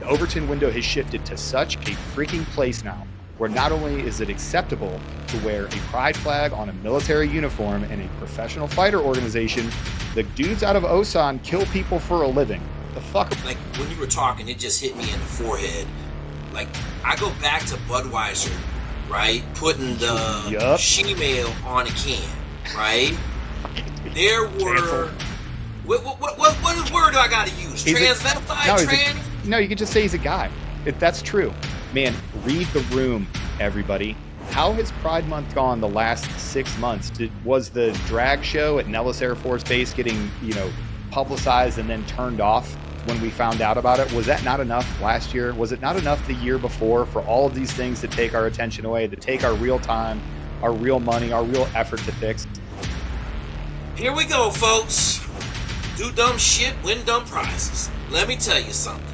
The Overton window has shifted to such a freaking place now where not only is it acceptable to wear a pride flag on a military uniform in a professional fighter organization, the dudes out of Osan kill people for a living. The fuck? Like, when you were talking, it just hit me in the forehead. Like, I go back to Budweiser, right? Putting the she-mail on a can, right? There were... What word do I gotta use? Transvestite? No, you can just say he's a guy. That's true. Man, read the room, everybody. How has Pride Month gone the last 6 months? Was the drag show at Nellis Air Force Base getting, publicized and then turned off when we found out about it? Was that not enough last year? Was it not enough the year before for all of these things to take our attention away, to take our real time, our real money, our real effort to fix? Here we go, folks. Do dumb shit, win dumb prizes. Let me tell you something.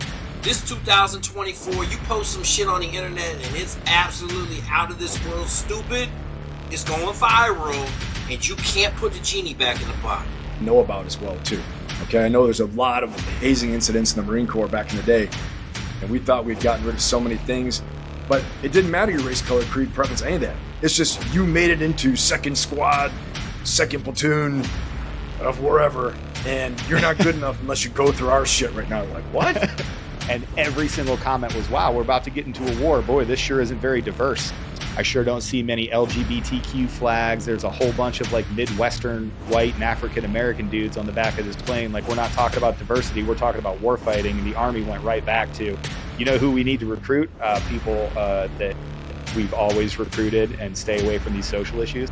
This 2024, you post some shit on the internet and it's absolutely out of this world stupid, it's going viral, and you can't put the genie back in the bottle. Know about as well, too. Okay, I know there's a lot of hazing incidents in the Marine Corps back in the day, and we thought we'd gotten rid of so many things, but it didn't matter your race, color, creed, preference, any of that. It's just you made it into 2nd Squad, 2nd Platoon of wherever, and you're not good enough unless you go through our shit right now. Like, what? And every single comment was, wow, we're about to get into a war. Boy, this sure isn't very diverse. I sure don't see many LGBTQ flags. There's a whole bunch of Midwestern white and African American dudes on the back of this plane. We're not talking about diversity. We're talking about war fighting. And the Army went right back to, who we need to recruit? People that we've always recruited and stay away from these social issues.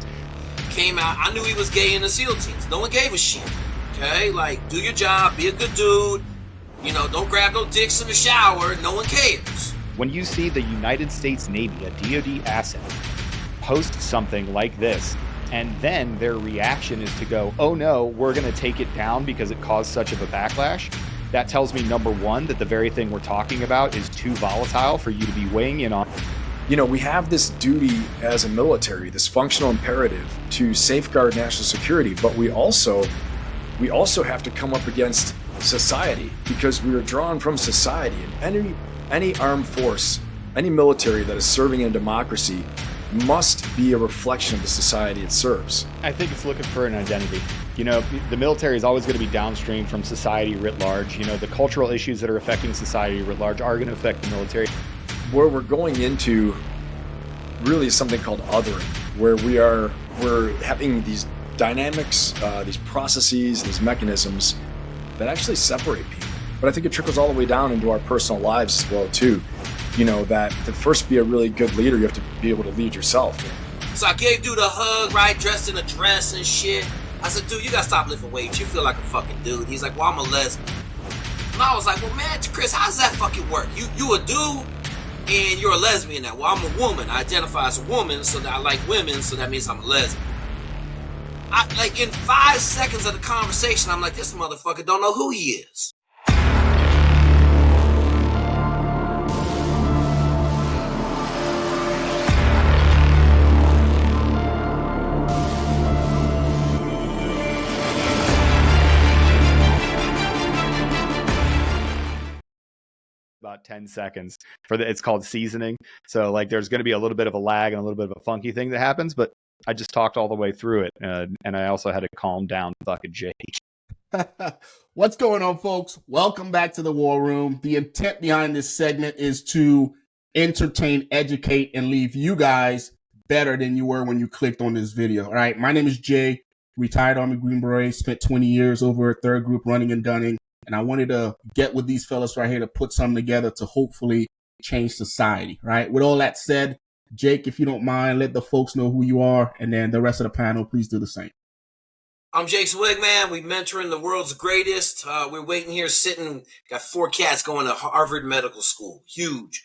Came out, I knew he was gay in the SEAL teams. No one gave a shit. Okay? Do your job, be a good dude. Don't grab no dicks in the shower. No one cares. When you see the United States Navy, a DoD asset, post something like this, and then their reaction is to go, oh no, we're going to take it down because it caused such of a backlash, that tells me, number one, that the very thing we're talking about is too volatile for you to be weighing in on. We have this duty as a military, this functional imperative to safeguard national security, but we also have to come up against society because we are drawn from society, and any armed force, any military that is serving in a democracy must be a reflection of the society it serves. I think it's looking for an identity. The military is always going to be downstream from society writ large. The cultural issues that are affecting society writ large are going to affect the military. Where we're going into really is something called othering, where we're having these dynamics, these processes, these mechanisms that actually separate people. But I think it trickles all the way down into our personal lives as well, too. That to first be a really good leader, you have to be able to lead yourself. So I gave dude a hug, right, dressed in a dress and shit. I said, dude, you gotta stop lifting weights. You feel like a fucking dude. He's like, well, I'm a lesbian. And I was like, well, man, Chris, how does that fucking work? You a dude and you're a lesbian now. Well, I'm a woman. I identify as a woman, so that I like women, so that means I'm a lesbian. In 5 seconds of the conversation, I'm like, this motherfucker don't know who he is. About 10 seconds it's called seasoning. So there's going to be a little bit of a lag and a little bit of a funky thing that happens, but I just talked all the way through it, and I also had to calm down fucking Jake. What's going on, folks? Welcome back to the War Room. The intent behind this segment is to entertain, educate, and leave you guys better than you were when you clicked on this video. All right, my name is Jay, retired Army Green Beret, spent 20 years over at 3rd Group running and gunning, and I wanted to get with these fellas right here to put something together to hopefully change society, right? With all that said, Jake, if you don't mind, let the folks know who you are, and then the rest of the panel, please do the same. I'm Jake Swigman. We're mentoring the world's greatest. We're waiting here sitting. Got 4 cats going to Harvard Medical School. Huge.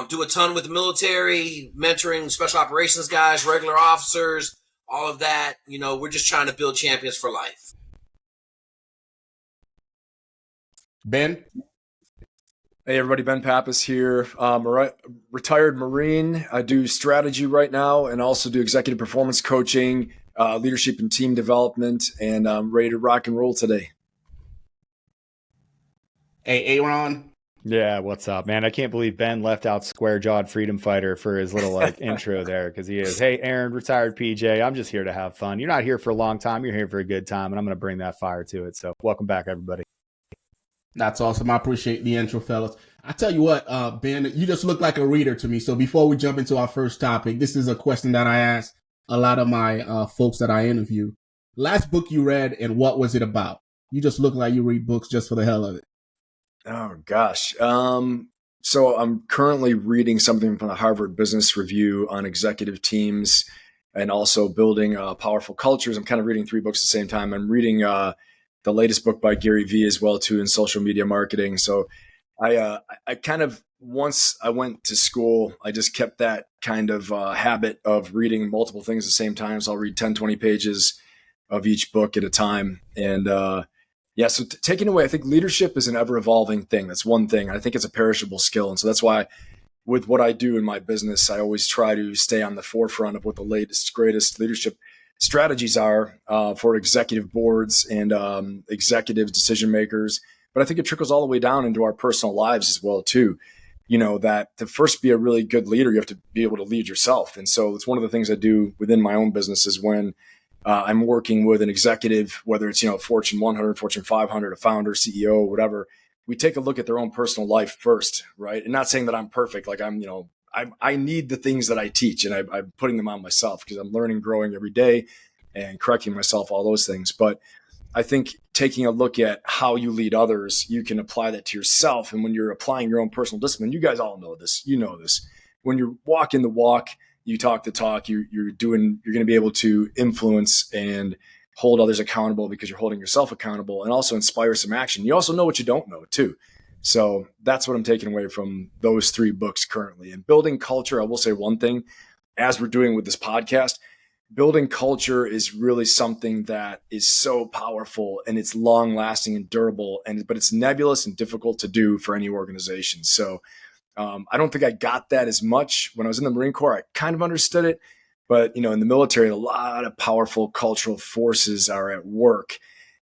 Do a ton with the military, mentoring special operations guys, regular officers, all of that. We're just trying to build champions for life. Ben? Hey everybody, Ben Pappas here. Retired Marine. I do strategy right now and also do executive performance coaching, leadership and team development, and I'm ready to rock and roll today. Hey Aaron, Yeah, what's up, man? I can't believe Ben left out Square Jawed Freedom Fighter for his little intro there, because he is, hey, Aaron, retired PJ. I'm just here to have fun. You're not here for a long time. You're here for a good time, and I'm going to bring that fire to it. So welcome back, everybody. That's awesome. I appreciate the intro, fellas. I tell you what, Ben, you just look like a reader to me. So before we jump into our first topic, this is a question that I ask a lot of my folks that I interview. Last book you read, and what was it about? You just look like you read books just for the hell of it. Oh gosh. So I'm currently reading something from the Harvard Business Review on executive teams and also building powerful cultures. I'm kind of reading 3 books at the same time. I'm reading the latest book by Gary Vee as well too in social media marketing. So I kind of, once I went to school, I just kept that kind of habit of reading multiple things at the same time. So I'll read 10, 20 pages of each book at a time. And yeah, so taking away, I think leadership is an ever evolving thing. That's one thing. I think it's a perishable skill. And so that's why with what I do in my business, I always try to stay on the forefront of what the latest, greatest leadership strategies are for executive boards and executive decision makers. But I think it trickles all the way down into our personal lives as well, too. You know, that to first be a really good leader, you have to be able to lead yourself. And so it's one of the things I do within my own business is when I'm working with an executive, whether it's, Fortune 100, Fortune 500, a founder, CEO, whatever, we take a look at their own personal life first, right? And not saying that I'm perfect. Like I need the things that I teach and I'm putting them on myself because I'm learning, growing every day and correcting myself, all those things. But I think taking a look at how you lead others, you can apply that to yourself. And when you're applying your own personal discipline, you guys all know this, when you're walking the walk, you talk the talk, you're going to be able to influence and hold others accountable because you're holding yourself accountable and also inspire some action. You also know what you don't know too. So that's what I'm taking away from those 3 books currently. And building culture, I will say one thing, as we're doing with this podcast, building culture is really something that is so powerful and it's long lasting and durable, but it's nebulous and difficult to do for any organization. So I don't think I got that as much when I was in the Marine Corps. I kind of understood it, but in the military, a lot of powerful cultural forces are at work,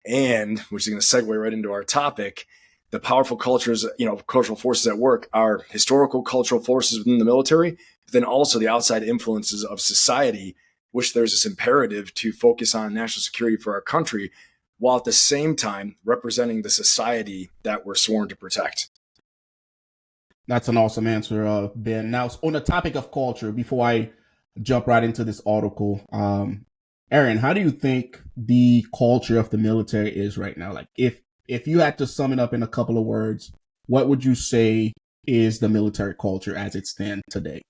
and which is going to segue right into our topic. The powerful cultures, cultural forces at work are historical cultural forces within the military, but then also the outside influences of society, which there's this imperative to focus on national security for our country, while at the same time representing the society that we're sworn to protect. That's an awesome answer, Ben. Now, on the topic of culture, before I jump right into this article, Aaron, how do you think the culture of the military is right now? Like, if you had to sum it up in a couple of words, what would you say is the military culture as it stands today?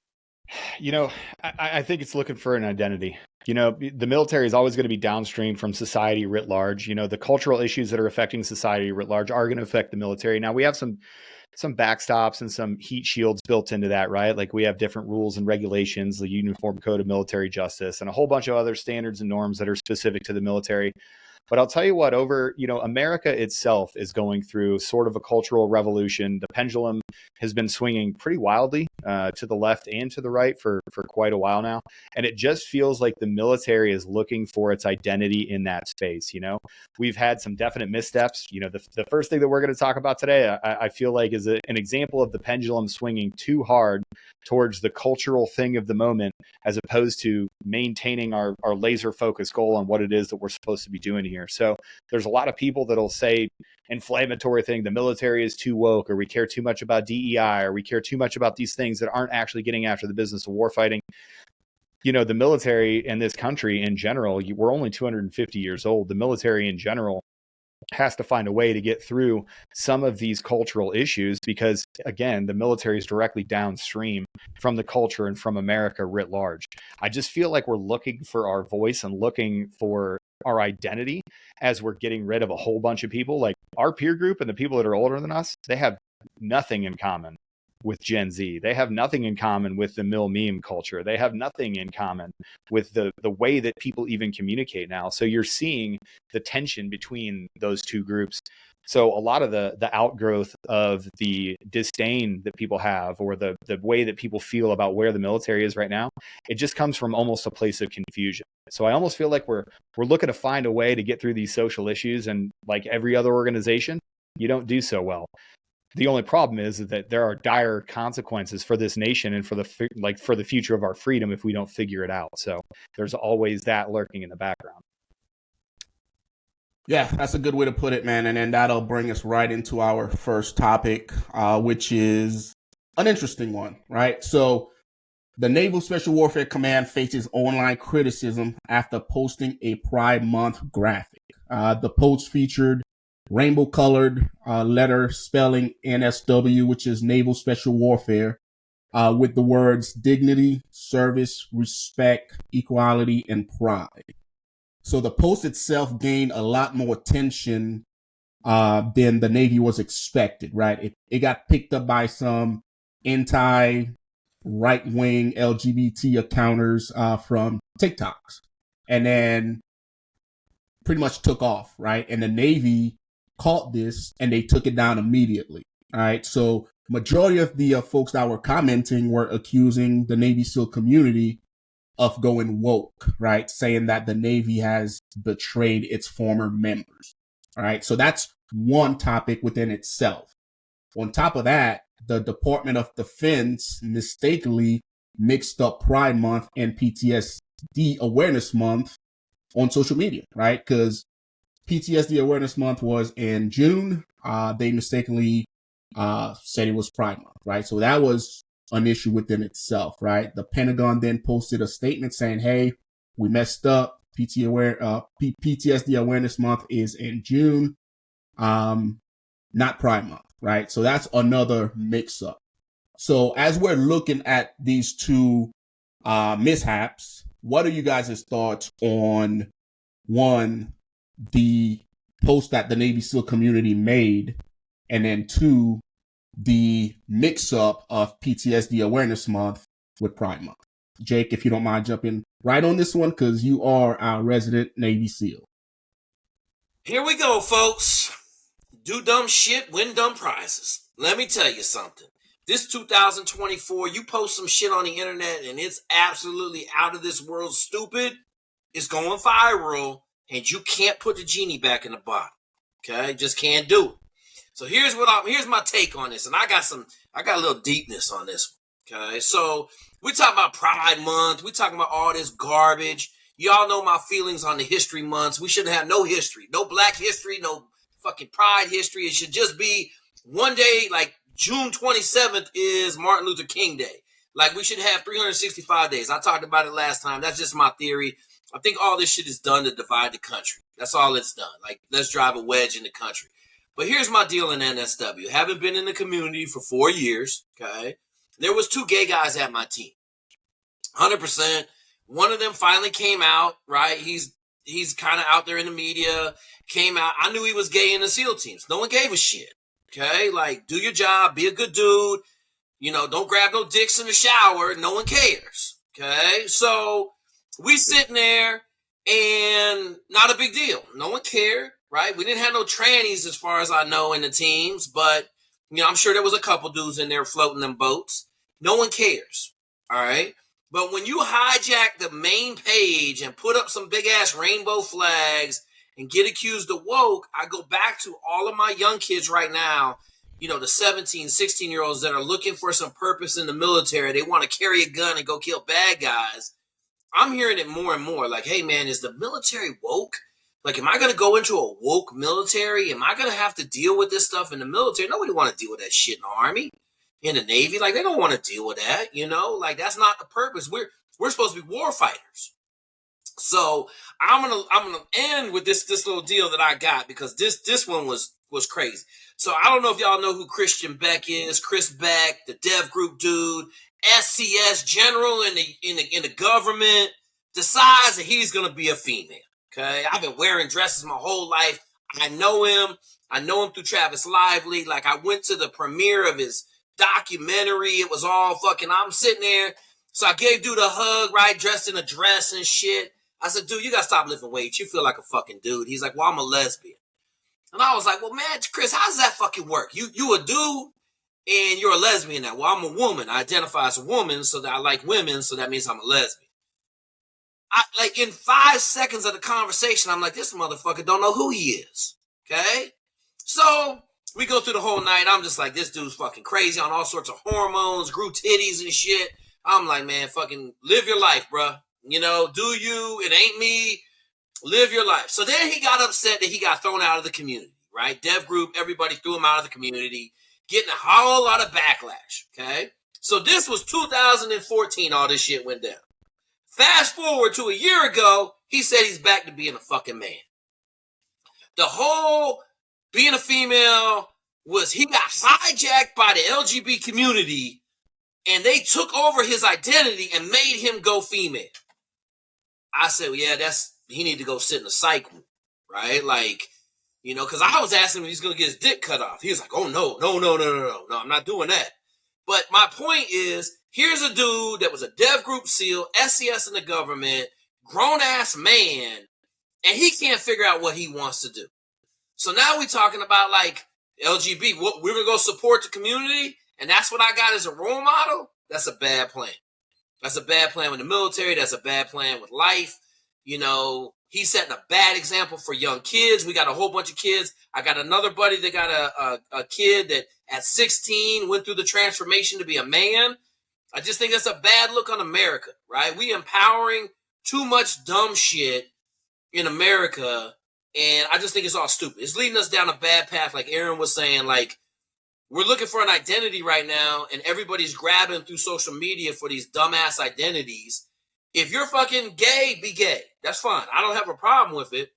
I think it's looking for an identity. The military is always going to be downstream from society writ large. The cultural issues that are affecting society writ large are going to affect the military. Now, we have some backstops and some heat shields built into that, right? Like we have different rules and regulations, the Uniform Code of Military Justice, and a whole bunch of other standards and norms that are specific to the military. But I'll tell you what, America itself is going through sort of a cultural revolution. The pendulum has been swinging pretty wildly to the left and to the right for quite a while now. And it just feels like the military is looking for its identity in that space. We've had some definite missteps. The first thing that we're going to talk about today, I feel like is an example of the pendulum swinging too hard towards the cultural thing of the moment, as opposed to maintaining our laser focused goal on what it is that we're supposed to be doing here. So there's a lot of people that'll say inflammatory thing, the military is too woke, or we care too much about DEI, or we care too much about these things that aren't actually getting after the business of warfighting. The military in this country in general, we're only 250 years old. The military in general has to find a way to get through some of these cultural issues because, again, the military is directly downstream from the culture and from America writ large. I just feel like we're looking for our voice and looking for our identity as we're getting rid of a whole bunch of people. Like our peer group and the people that are older than us, they have nothing in common with Gen Z. They have nothing in common with the mill meme culture. They have nothing in common with the way that people even communicate now. So you're seeing the tension between those two groups. So a lot of the outgrowth of the disdain that people have, or the way that people feel about where the military is right now, it just comes from almost a place of confusion. So I almost feel like we're looking to find a way to get through these social issues, and like every other organization, you don't do so well. The only problem is that there are dire consequences for this nation and for the future of our freedom if we don't figure it out. So there's always that lurking in the background. Yeah, that's a good way to put it, man. And then that'll bring us right into our first topic, which is an interesting one, right? So the Naval Special Warfare Command faces online criticism after posting a Pride Month graphic. The post featured rainbow-colored letter spelling NSW, which is Naval Special Warfare, with the words dignity, service, respect, equality, and pride. So the post itself gained a lot more attention than the Navy was expected, right? It got picked up by some anti-right-wing LGBT accounters from TikToks, and then pretty much took off, right? And the Navy caught this and they took it down immediately, all right? So majority of the folks that were commenting were accusing the Navy SEAL community of going woke, right? Saying that the Navy has betrayed its former members, all right? So that's one topic within itself. On top of that, the Department of Defense mistakenly mixed up Pride Month and PTSD Awareness Month on social media, right? Because PTSD Awareness Month was in June. They mistakenly said it was Pride Month, right? So that was an issue within itself, right? The Pentagon then posted a statement saying, hey, we messed up. PTSD Awareness Month is in June, not Pride Month, right? So that's another mix-up. So as we're looking at these two mishaps, what are you guys' thoughts on, one, the post that the Navy SEAL community made, and then two, the mix-up of PTSD Awareness Month with Pride Month? Jake, if you don't mind jumping right on this one, because you are our resident Navy SEAL. Here we go, folks. Do dumb shit, win dumb prizes. Let me tell you something. This 2024, you post some shit on the internet and it's absolutely out of this world stupid, it's going viral, and you can't put the genie back in the bottle. Okay? Just can't do it. So here's my take on this, and I got a little deepness on this one. Okay? So we talking about Pride Month, we talking about all this garbage. Y'all know my feelings on the history months. We shouldn't have no history, no black history, no fucking pride history. It should just be one day, like June 27th is Martin Luther King Day. Like, we should have 365 days. I talked about it last time. That's just my theory. I think all this shit is done to divide the country. That's all it's done. Like, let's drive a wedge in the country. But here's my deal in NSW. Haven't been in the community for 4 years, okay? There was 2 gay guys at my team. 100%. One of them finally came out, right? He's kind of out there in the media, came out. I knew he was gay in the SEAL teams. No one gave a shit, okay? Like, do your job, be a good dude. You know, don't grab no dicks in the shower. No one cares, okay? So we sitting there and not a big deal. No one cared, right? We didn't have no trannies as far as I know in the teams, but, you know, I'm sure there was a couple dudes in there floating them boats. No one cares, all right? But when you hijack the main page and put up some big ass rainbow flags and get accused of woke, I go back to all of my young kids right now, you know, the 17, 16-year-olds that are looking for some purpose in the military. They want to carry a gun and go kill bad guys. I'm hearing it more and more like, hey, man, is the military woke? Like, am I going to go into a woke military? Am I going to have to deal with this stuff in the military? Nobody want to deal with that shit in the Army, in the Navy. Like, they don't want to deal with that, you know? Like, that's not the purpose. We're supposed to be war fighters. So I'm gonna end with this little deal that I got, because this one was crazy. So I don't know if y'all know who Christian Beck is. Chris Beck, the Dev Group dude, SCS general in the government, decides that he's gonna be a female. Okay, I've been wearing dresses my whole life. I know him through Travis Lively. Like, I went to the premiere of his documentary. It was all fucking. I'm sitting there. So I gave dude a hug, right, dressed in a dress and shit. I said, dude, you gotta stop lifting weights. You feel like a fucking dude. He's like, well, I'm a lesbian. And I was like, well, man, Chris, how does that fucking work? You a dude and you're a lesbian now. Well, I'm a woman. I identify as a woman, so that I like women, so that means I'm a lesbian. Like, in 5 seconds of the conversation, I'm like, this motherfucker don't know who he is. Okay? So We go through the whole night. I'm just like, this dude's fucking crazy on all sorts of hormones, grew titties and shit. I'm like, man, fucking live your life, bruh. You know, do you? It ain't me. Live your life. So then he got upset that he got thrown out of the community, right? Dev group, everybody threw him out of the community, getting a whole lot of backlash, okay? So this was 2014, all this shit went down. Fast forward to a year ago, he said he's back to being a fucking man. The whole being a female was he got hijacked by the LGBT community and they took over his identity and made him go female. I said, well, yeah, he need to go sit in a psych room, right? Like, you know, because I was asking him if he's going to get his dick cut off. He was like, oh, no, I'm not doing that. But my point is, here's a dude that was a Dev Group SEAL, SCS in the government, grown-ass man, and he can't figure out what he wants to do. So now we're talking about, like, LGBT. We're going to go support the community, and that's what I got as a role model? That's a bad plan. That's a bad plan with the military. That's a bad plan with life. You know, he's setting a bad example for young kids. We got a whole bunch of kids. I got another buddy that got a kid that at 16 went through the transformation to be a man. I just think that's a bad look on America, right? We empowering too much dumb shit in America, and I just think it's all stupid. It's leading us down a bad path, like Aaron was saying. Like, we're looking for an identity right now, and everybody's grabbing through social media for these dumbass identities. If you're fucking gay, be gay. That's fine. I don't have a problem with it.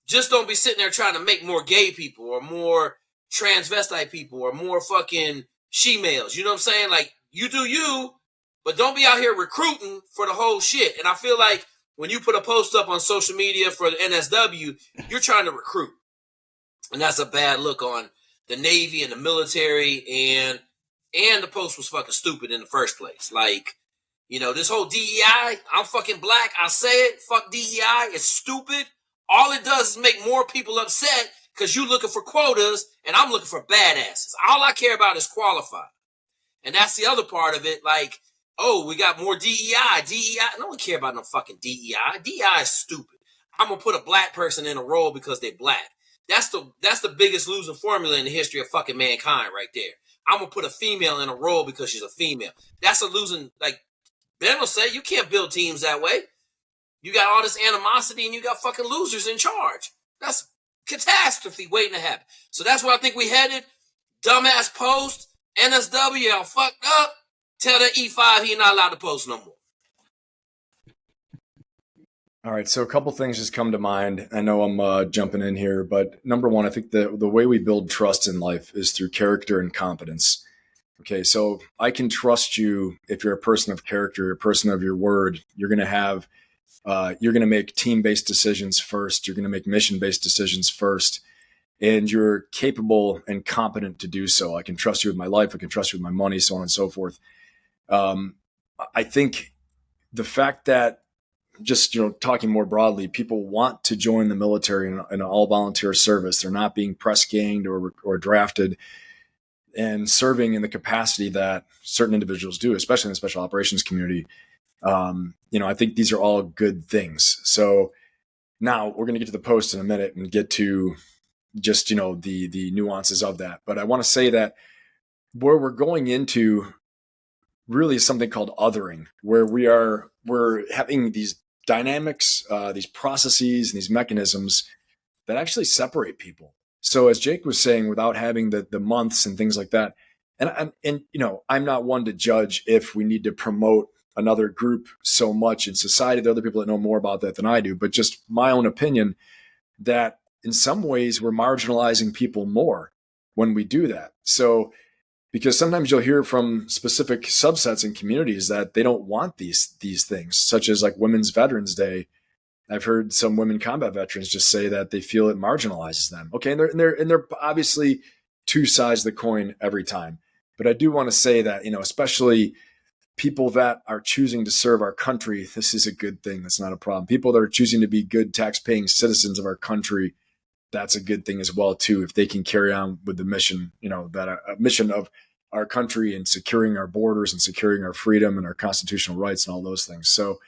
Just don't be sitting there trying to make more gay people or more transvestite people or more fucking she-males. You know what I'm saying? Like, you do you, but don't be out here recruiting for the whole shit. And I feel like when you put a post up on social media for the NSW, you're trying to recruit. And that's a bad look on the Navy and the military, and the post was fucking stupid in the first place. Like, you know, this whole DEI, I'm fucking black, I say it, fuck DEI, it's stupid. All it does is make more people upset because you looking for quotas and I'm looking for badasses. All I care about is qualified. And that's the other part of it, like, oh, we got more DEI. No one care about no fucking DEI. DEI is stupid. I'm going to put a black person in a role because they're black. That's the biggest losing formula in the history of fucking mankind right there. I'm going to put a female in a role because she's a female. That's a losing, like Ben will say, you can't build teams that way. You got all this animosity and you got fucking losers in charge. That's catastrophe waiting to happen. So that's where I think we headed. Dumbass post, NSW, y'all fucked up. Tell that E5 he not allowed to post no more. All right, so a couple things just come to mind. I know I'm jumping in here, but number one, I think the way we build trust in life is through character and competence. Okay, so I can trust you if you're a person of character, a person of your word. You're going to make team-based decisions first. You're going to make mission-based decisions first, and you're capable and competent to do so. I can trust you with my life. I can trust you with my money, so on and so forth. I think the fact that, just, talking more broadly, people want to join the military in an all volunteer service. They're not being press ganged or drafted and serving in the capacity that certain individuals do, especially in the special operations community. I think these are all good things. So now we're going to get to the post in a minute and get to just, the nuances of that. But I want to say that where we're going into really is something called othering, where we're having these dynamics, these processes and these mechanisms that actually separate people. So as Jake was saying, without having the months and things like that, and I'm not one to judge if we need to promote another group so much in society. There are other people that know more about that than I do, but just my own opinion that in some ways we're marginalizing people more when we do that. So because sometimes you'll hear from specific subsets and communities that they don't want these things, such as like Women's Veterans Day. I've heard some women combat veterans just say that they feel it marginalizes them. Okay, and they're obviously two sides of the coin every time. But I do want to say that, especially people that are choosing to serve our country, this is a good thing. That's not a problem. People that are choosing to be good tax-paying citizens of our country, that's a good thing as well too, if they can carry on with the mission, that a mission of our country and securing our borders and securing our freedom and our constitutional rights and all those things. So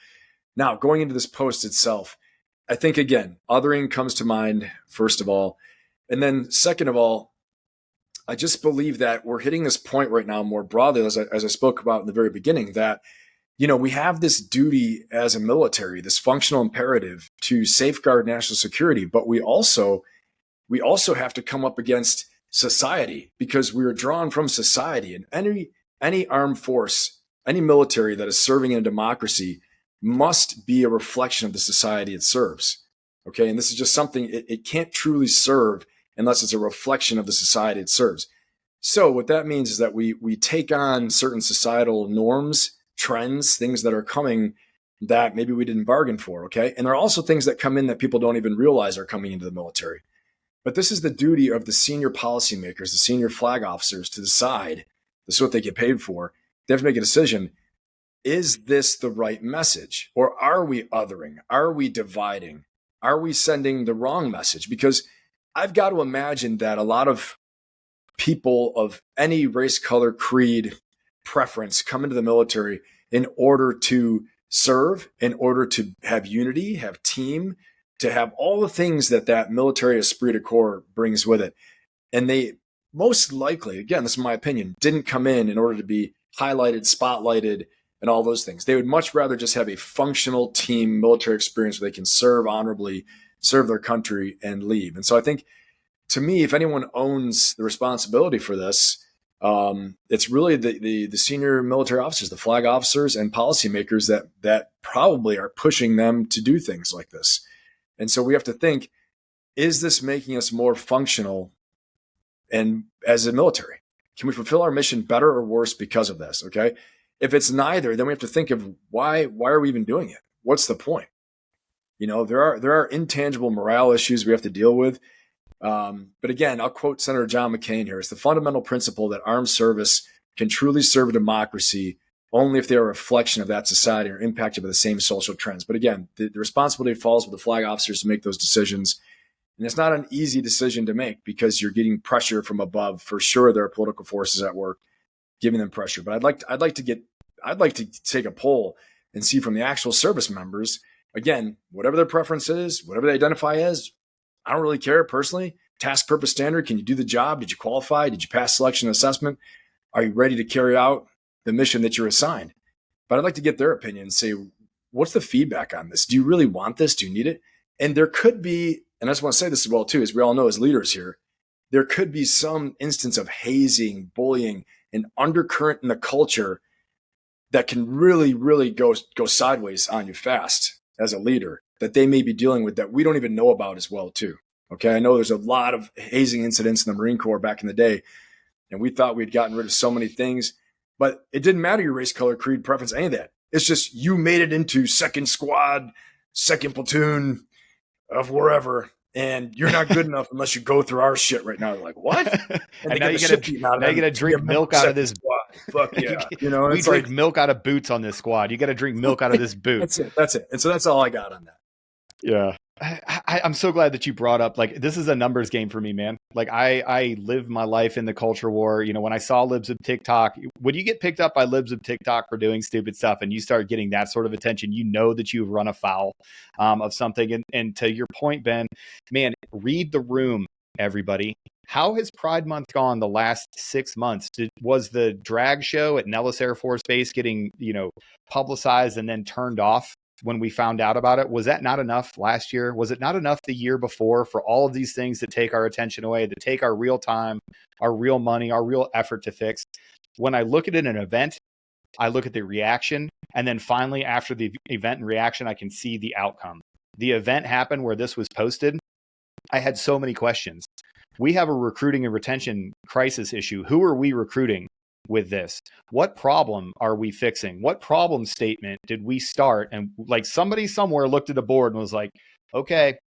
now going into this post itself, I think, again, othering comes to mind, first of all. And then second of all, I just believe that we're hitting this point right now more broadly, as I spoke about in the very beginning, that, we have this duty as a military, this functional imperative to safeguard national security, but we also have to come up against society, because we are drawn from society, and any armed force, any military that is serving in a democracy must be a reflection of the society it serves. Okay. And this is just something it can't truly serve unless it's a reflection of the society it serves. So what that means is that we take on certain societal norms, trends, things that are coming that maybe we didn't bargain for. Okay. And there are also things that come in that people don't even realize are coming into the military. But this is the duty of the senior policymakers, the senior flag officers, to decide. This is what they get paid for. They have to make a decision. Is this the right message? Or are we othering? Are we dividing? Are we sending the wrong message? Because I've got to imagine that a lot of people of any race, color, creed, preference come into the military in order to serve, in order to have unity, have team, to have all the things that military esprit de corps brings with it. And they most likely, again, this is my opinion, didn't come in order to be highlighted, spotlighted, and all those things. They would much rather just have a functional team military experience where they can serve honorably, serve their country, and leave. And so I think, to me, if anyone owns the responsibility for this, it's really the senior military officers, the flag officers and policymakers that probably are pushing them to do things like this. And so we have to think, is this making us more functional and as a military? Can we fulfill our mission better or worse because of this? Okay. If it's neither, then we have to think of why are we even doing it? What's the point? There are intangible morale issues we have to deal with. But again, I'll quote Senator John McCain here. It's the fundamental principle that armed service can truly serve a democracy only if they are a reflection of that society or impacted by the same social trends. But again, the responsibility falls with the flag officers to make those decisions. And it's not an easy decision to make because you're getting pressure from above. For sure, there are political forces at work giving them pressure. But I'd like to take a poll and see from the actual service members, again, whatever their preference is, whatever they identify as, I don't really care personally. Task, purpose, standard. Can you do the job? Did you qualify? Did you pass selection and assessment? Are you ready to carry out the mission that you're assigned? But I'd like to get their opinion and say, what's the feedback on this? Do you really want this? Do you need it? And there could be, and I just want to say this as well too, as we all know as leaders here, there could be some instance of hazing, bullying, and undercurrent in the culture that can really, really go sideways on you fast as a leader that they may be dealing with that we don't even know about as well too. Okay. I know there's a lot of hazing incidents in the Marine Corps back in the day, and we thought we'd gotten rid of so many things, but it didn't matter your race, color, creed, preference, any of that. It's just you made it into second squad, second platoon of wherever, and you're not good enough unless you go through our shit right now. You're like, what? And now you gotta drink milk out of this squad. Fuck yeah. We drink milk out of boots on this squad. You got to drink milk out of this boot. That's it. And so that's all I got on that. Yeah. I'm so glad that you brought up, like, this is a numbers game for me, man. Like I live my life in the culture war. When I saw Libs of TikTok, when you get picked up by Libs of TikTok for doing stupid stuff and you start getting that sort of attention, that you've run afoul of something. And to your point, Ben, man, read the room, everybody. How has Pride Month gone the last 6 months? Was the drag show at Nellis Air Force Base getting, publicized and then turned off when we found out about it? Was that not enough last year? Was it not enough the year before for all of these things that take our attention away, that take our real time, our real money, our real effort to fix? When I look at it in an event, I look at the reaction, and then finally after the event and reaction, I can see the outcome. The event happened where this was posted. I had so many questions. We have a recruiting and retention crisis issue. Who are we recruiting with this? What problem are we fixing? What problem statement did we start? And like somebody somewhere looked at a board and was like, okay,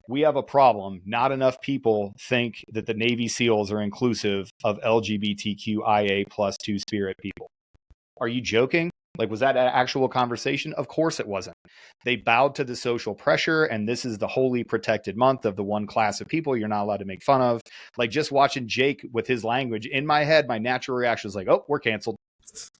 we have a problem. Not enough people think that the Navy SEALs are inclusive of LGBTQIA+2 spirit people. Are you joking? Like, was that an actual conversation? Of course it wasn't. They bowed to the social pressure, and this is the wholly protected month of the one class of people you're not allowed to make fun of. Like, just watching Jake with his language, in my head, my natural reaction was like, oh, we're canceled.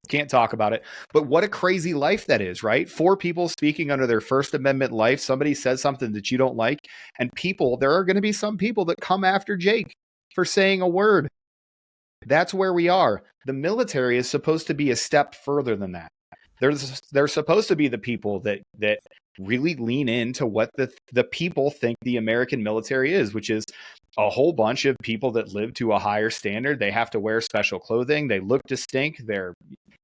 Can't talk about it. But what a crazy life that is, right? 4 people speaking under their First Amendment life. Somebody says something that you don't like, and there are going to be some people that come after Jake for saying a word. That's where we are. The military is supposed to be a step further than that. They're supposed to be the people that really lean into what the people think the American military is, which is a whole bunch of people that live to a higher standard. They have to wear special clothing. They look distinct.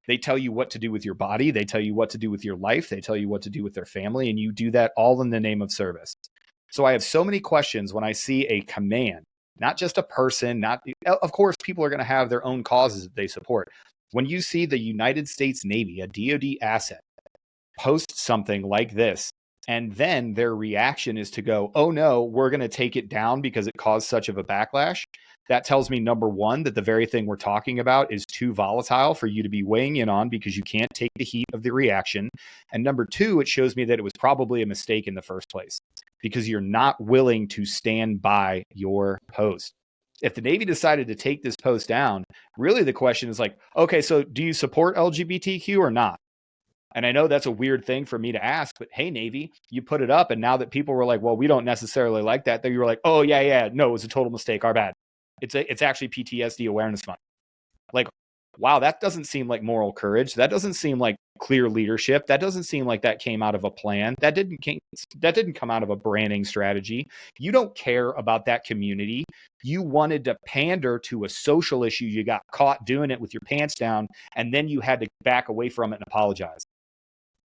They tell you what to do with your body. They tell you what to do with your life. They tell you what to do with their family. And you do that all in the name of service. So I have so many questions when I see a command, not just a person, of course, people are going to have their own causes that they support. When you see the United States Navy, a DoD asset, post something like this, and then their reaction is to go, oh no, we're going to take it down because it caused such of a backlash. That tells me, number one, that the very thing we're talking about is too volatile for you to be weighing in on because you can't take the heat of the reaction. And number two, it shows me that it was probably a mistake in the first place because you're not willing to stand by your post. If the Navy decided to take this post down, really the question is like, okay, so do you support LGBTQ or not? And I know that's a weird thing for me to ask, but hey, Navy, you put it up. And now that people were like, well, we don't necessarily like that, then you were like, oh, yeah, no, it was a total mistake. Our bad. It's actually PTSD Awareness Month. Like, wow, that doesn't seem like moral courage. That doesn't seem like clear leadership. That doesn't seem like that came out of a plan. That didn't come out of a branding strategy. You don't care about that community. You wanted to pander to a social issue. You got caught doing it with your pants down, and then you had to back away from it and apologize.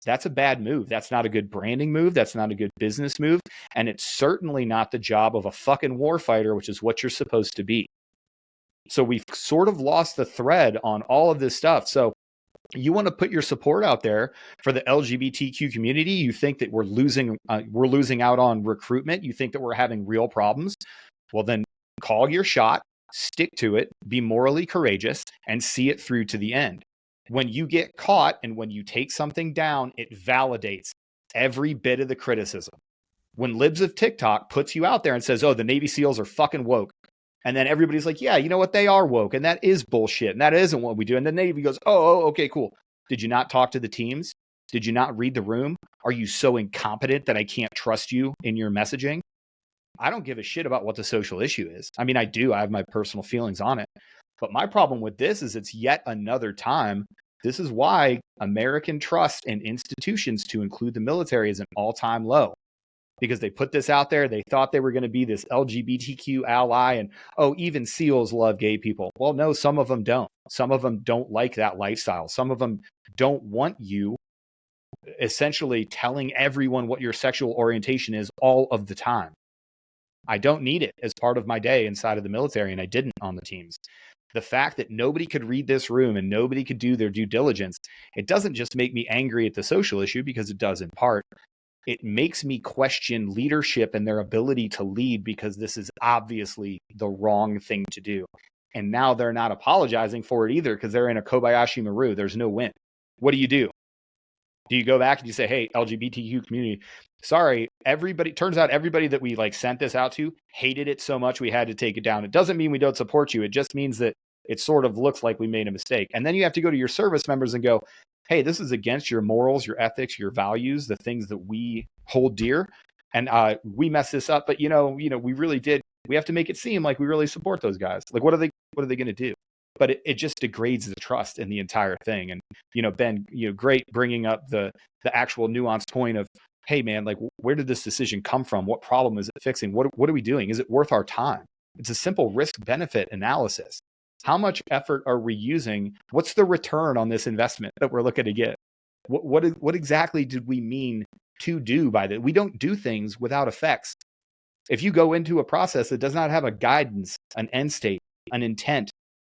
That's a bad move. That's not a good branding move. That's not a good business move. And it's certainly not the job of a fucking warfighter, which is what you're supposed to be. So we've sort of lost the thread on all of this stuff. So you want to put your support out there for the LGBTQ community. You think that we're losing out on recruitment. You think that we're having real problems. Well, then call your shot, stick to it, be morally courageous, and see it through to the end. When you get caught and when you take something down, it validates every bit of the criticism. When Libs of TikTok puts you out there and says, oh, the Navy SEALs are fucking woke. And then everybody's like, yeah, you know what? They are woke. And that is bullshit. And that isn't what we do. And the Navy goes, oh, okay, cool. Did you not talk to the teams? Did you not read the room? Are you so incompetent that I can't trust you in your messaging? I don't give a shit about what the social issue is. I mean, I do. I have my personal feelings on it. But my problem with this is it's yet another time. This is why American trust in institutions, to include the military, is an all-time low. Because they put this out there, they thought they were going to be this LGBTQ ally, and oh, even SEALs love gay people. Well, no, some of them don't. Some of them don't like that lifestyle. Some of them don't want you essentially telling everyone what your sexual orientation is all of the time. I don't need it as part of my day inside of the military, and I didn't on the teams. The fact that nobody could read this room and nobody could do their due diligence, it doesn't just make me angry at the social issue, because it does in part. It makes me question leadership and their ability to lead, because this is obviously the wrong thing to do. And now they're not apologizing for it either, because they're in a Kobayashi Maru. There's no win. What do? Do you go back and you say, hey, LGBTQ community, sorry, everybody, turns out everybody that we sent this out to hated it so much we had to take it down. It doesn't mean we don't support you. It just means that it sort of looks like we made a mistake. And then you have to go to your service members and go, hey, this is against your morals, your ethics, your values, the things that we hold dear. And we messed this up, but we really did. We have to make it seem like we really support those guys. Like, what are they going to do? But it just degrades the trust in the entire thing. And, Ben, great bringing up the actual nuanced point of, hey, man, where did this decision come from? What problem is it fixing? What are we doing? Is it worth our time? It's a simple risk-benefit analysis. How much effort are we using? What's the return on this investment that we're looking to get? What exactly did we mean to do by that? We don't do things without effects. If you go into a process that does not have a guidance, an end state, an intent,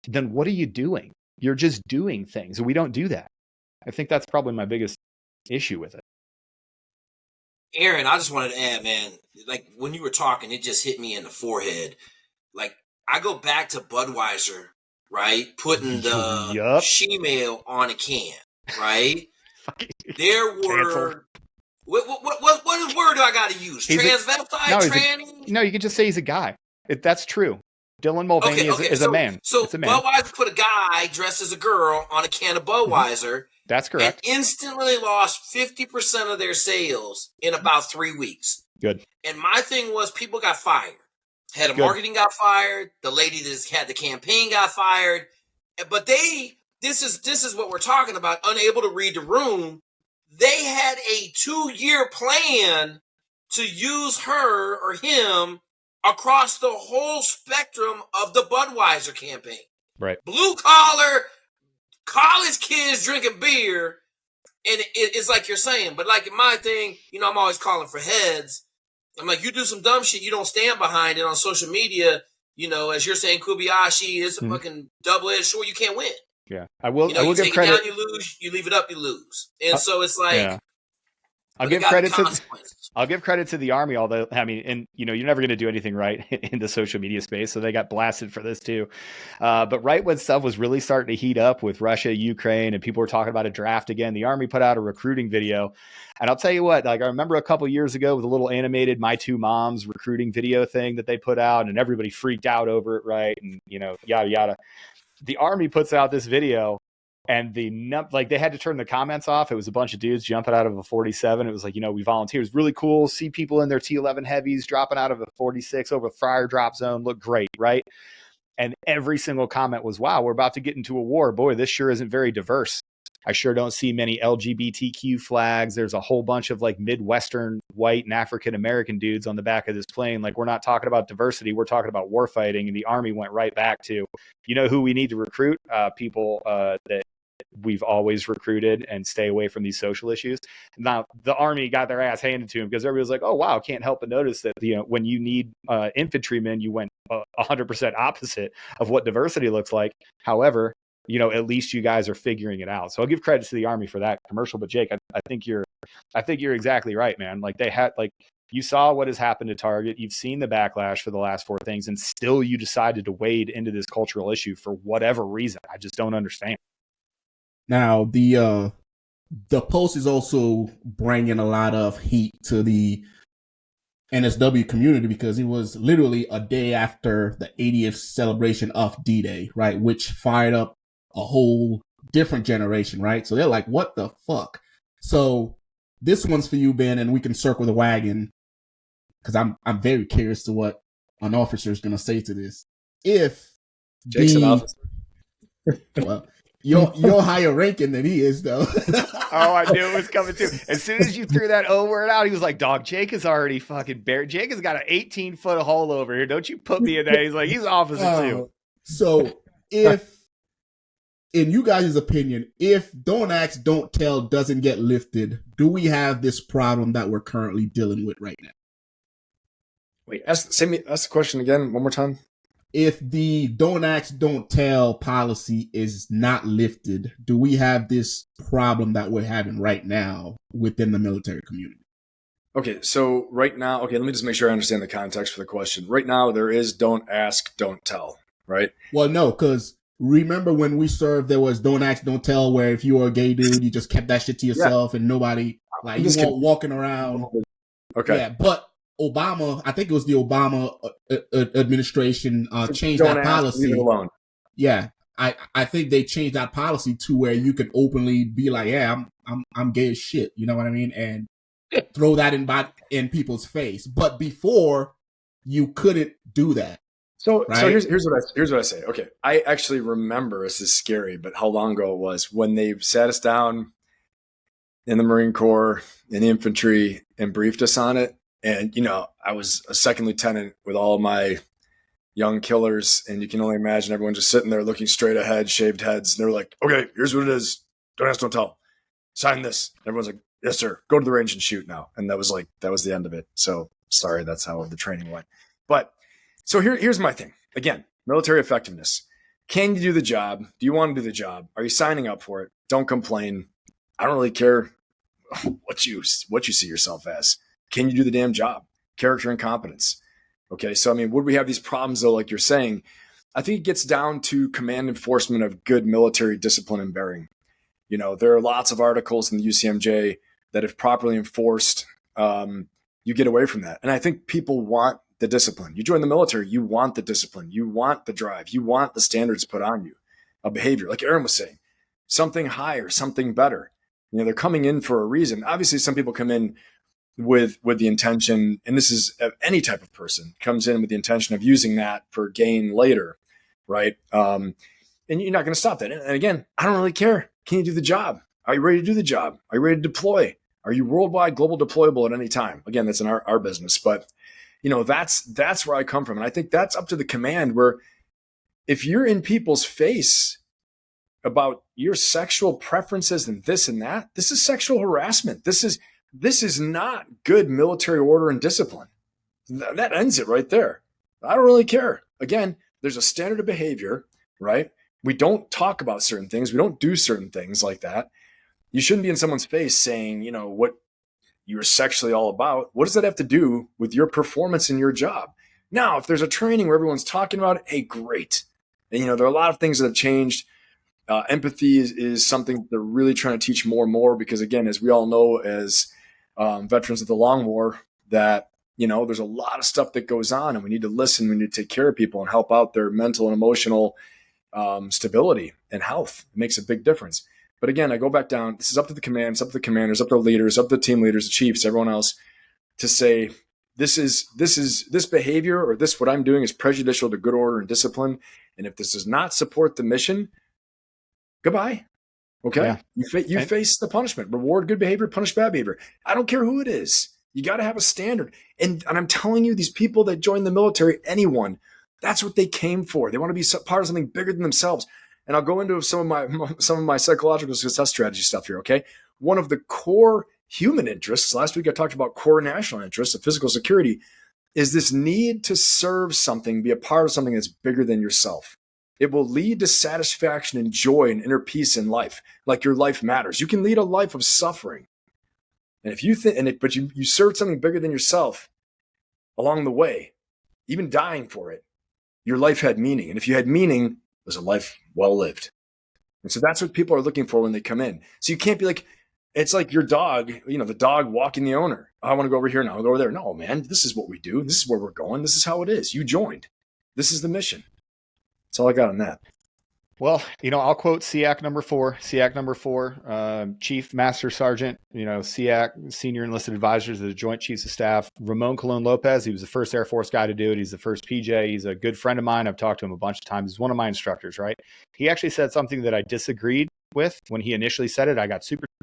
then what are you doing? You're just doing things. We don't do that. I think that's probably my biggest issue with it. Aaron, I just wanted to add, man, when you were talking, it just hit me in the forehead. I go back to Budweiser, right? Putting the she-male on a can, right? There were... What word do I got to use? Transvestite? Tranny? No, you can just say he's a guy. That's true. Dylan Mulvaney is a man. So it's a man. Budweiser put a guy dressed as a girl on a can of Budweiser. That's correct. And instantly lost 50% of their sales in about 3 weeks. Good. And my thing was, people got fired. Head of Good. marketing got fired. The lady that had the campaign got fired. But this is what we're talking about, unable to read the room. They had a 2-year plan to use her or him across the whole spectrum of the Budweiser campaign. Right. Blue collar, college kids drinking beer. And it's like you're saying, but like in my thing, I'm always calling for heads. I'm like, you do some dumb shit, you don't stand behind it on social media. As you're saying, Kobayashi is a fucking double-edged sword. You can't win. Yeah, I will. You I will take give credit. it down, you lose. You leave it up, you lose. And so it's like, yeah. I'll give credit to the Army, although I mean, and you're never going to do anything right in the social media space, so they got blasted for this too. But right when stuff was really starting to heat up with Russia, Ukraine, and people were talking about a draft again, the Army put out a recruiting video, and I'll tell you what, like I remember a couple years ago with a little animated "My Two Moms" recruiting video thing that they put out, and everybody freaked out over it, right? And yada yada. The Army puts out this video. And they had to turn the comments off. It was a bunch of dudes jumping out of a 47. It was like, we volunteer. It was really cool. See people in their T11 heavies dropping out of a 46 over fire drop zone. Look great, right? And every single comment was, wow, we're about to get into a war. Boy, this sure isn't very diverse. I sure don't see many LGBTQ flags. There's a whole bunch of like Midwestern white and African-American dudes on the back of this plane. Like, we're not talking about diversity. We're talking about war fighting. And the Army went right back to, who we need to recruit? People that we've always recruited and stay away from these social issues. Now, the Army got their ass handed to him because everybody was like, oh, wow, can't help but notice that, when you need infantrymen, you went 100% opposite of what diversity looks like. However, at least you guys are figuring it out. So I'll give credit to the Army for that commercial. But Jake, I think you're exactly right, man. Like you saw what has happened to Target. You've seen the backlash for the last 4 things, and still you decided to wade into this cultural issue for whatever reason. I just don't understand. Now, the post is also bringing a lot of heat to the NSW community because it was literally a day after the 80th celebration of D-Day, right? Which fired up a whole different generation, right? So they're like, what the fuck? So this one's for you, Ben, and we can circle the wagon because I'm very curious to what an officer is going to say to this. If Jake's an officer. Well, you're higher ranking than he is, though. Oh, I knew it was coming too. As soon as you threw that O word out, he was like, dog, Jake is already fucking buried. Jake has got an 18-foot hole over here. Don't you put me in there. He's like, he's officer too. So if, in you guys' opinion, if don't ask, don't tell doesn't get lifted, do we have this problem that we're currently dealing with right now? Wait, ask the question again one more time. If the don't ask, don't tell policy is not lifted, do we have this problem that we're having right now within the military community? Okay, so right now, let me just make sure I understand the context for the question. Right now, there is don't ask, don't tell, right? Well, no, because remember when we served, there was don't ask, don't tell, where if you were a gay dude, you just kept that shit to yourself and nobody, like, you weren't walking around. Okay. Yeah, but Obama, I think it was the Obama administration changed that policy. Leave it alone. Yeah, I think they changed that policy to where you could openly be like, yeah, I'm gay as shit. You know what I mean? And throw that in people's face. But before, you couldn't do that. So right? here's what I say. Okay, I actually remember, this is scary, but how long ago it was when they sat us down in the Marine Corps, in the infantry, and briefed us on it. And, I was a second lieutenant with all my young killers, and you can only imagine everyone just sitting there looking straight ahead, shaved heads. And they're like, okay, here's what it is. Don't ask, don't tell. Sign this. And everyone's like, yes, sir. Go to the range and shoot now. And that was the end of it. So sorry, that's how the training went. But so here's my thing. Again, military effectiveness. Can you do the job? Do you want to do the job? Are you signing up for it? Don't complain. I don't really care what you see yourself as. Can you do the damn job? Character and competence. Okay, so would we have these problems though, like you're saying? I think it gets down to command enforcement of good military discipline and bearing. There are lots of articles in the UCMJ that, if properly enforced, you get away from that. And I think people want the discipline. You join the military, you want the discipline, you want the drive, you want the standards put on you of behavior. Like Aaron was saying, something higher, something better. They're coming in for a reason. Obviously, some people come in with the intention, and this is any type of person comes in with the intention of using that for gain later, right? And you're not going to stop that. And again, I don't really care. Can you do the job? Are you ready to do the job? Are you ready to deploy? Are you worldwide, global deployable at any time? Again, that's in our business, but that's where I come from, and I think that's up to the command. Where if you're in people's face about your sexual preferences and this and that, this is sexual harassment. This is not good military order and discipline. That ends it right there. I don't really care. Again, there's a standard of behavior, right? We don't talk about certain things. We don't do certain things like that. You shouldn't be in someone's face saying, what you're sexually all about. What does that have to do with your performance in your job? Now, if there's a training where everyone's talking about it, hey, great. And, there are a lot of things that have changed. Empathy is something they're really trying to teach more and more because, again, as we all know, as veterans of the long war, that, there's a lot of stuff that goes on and we need to listen. We need to take care of people and help out their mental and emotional stability and health. It makes a big difference. But again, I go back down. This is up to the command, it's up to the commanders, up to the leaders, up to the team leaders, the chiefs, everyone else to say, this behavior or what I'm doing is prejudicial to good order and discipline. And if this does not support the mission, goodbye. Okay. Yeah. You face the punishment. Reward good behavior, punish bad behavior. I don't care who it is. You got to have a standard. And I'm telling you, these people that join the military, anyone, that's what they came for. They want to be part of something bigger than themselves. And I'll go into some of my psychological success strategy stuff here. Okay. One of the core human interests, last week I talked about core national interests of physical security, is this need to serve something, be a part of something that's bigger than yourself. It will lead to satisfaction and joy and inner peace in life. Like your life matters. You can lead a life of suffering. And if you think, but you served something bigger than yourself along the way, even dying for it, your life had meaning. And if you had meaning, it was a life well lived. And so that's what people are looking for when they come in. So you can't be like, it's like your dog, the dog walking the owner. I want to go over here now. I'll go over there. No, man, this is what we do. This is where we're going. This is how it is. You joined. This is the mission. That's all I got on that. Well, I'll quote SEAC number 4, Chief Master Sergeant, SEAC, Senior Enlisted Advisors of the Joint Chiefs of Staff, Ramon Colon Lopez. He was the first Air Force guy to do it. He's the first PJ. He's a good friend of mine. I've talked to him a bunch of times. He's one of my instructors, right? He actually said something that I disagreed with when he initially said it. I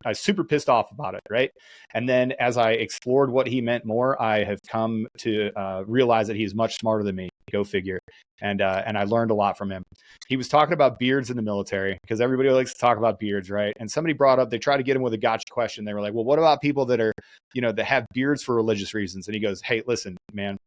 was super pissed off about it, right? And then as I explored what he meant more, I have come to realize that he's much smarter than me. Go figure. And I learned a lot from him. He was talking about beards in the military because everybody likes to talk about beards, right? And somebody brought up, they tried to get him with a gotcha question. They were like, well, what about people that are, that have beards for religious reasons? And he goes, hey, listen, man,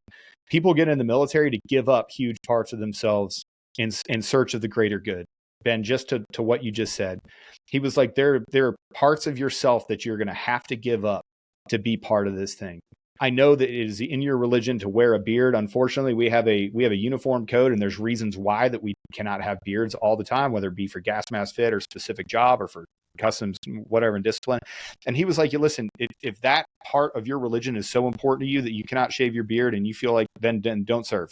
people get in the military to give up huge parts of themselves in search of the greater good. Ben, just to what you just said, he was like, there are parts of yourself that you're going to have to give up to be part of this thing. I know that it is in your religion to wear a beard. Unfortunately, we have a uniform code, and there's reasons why that we cannot have beards all the time, whether it be for gas mask fit or specific job or for customs, whatever, and discipline. And he was like, listen, if that part of your religion is so important to you that you cannot shave your beard and you feel like then don't serve,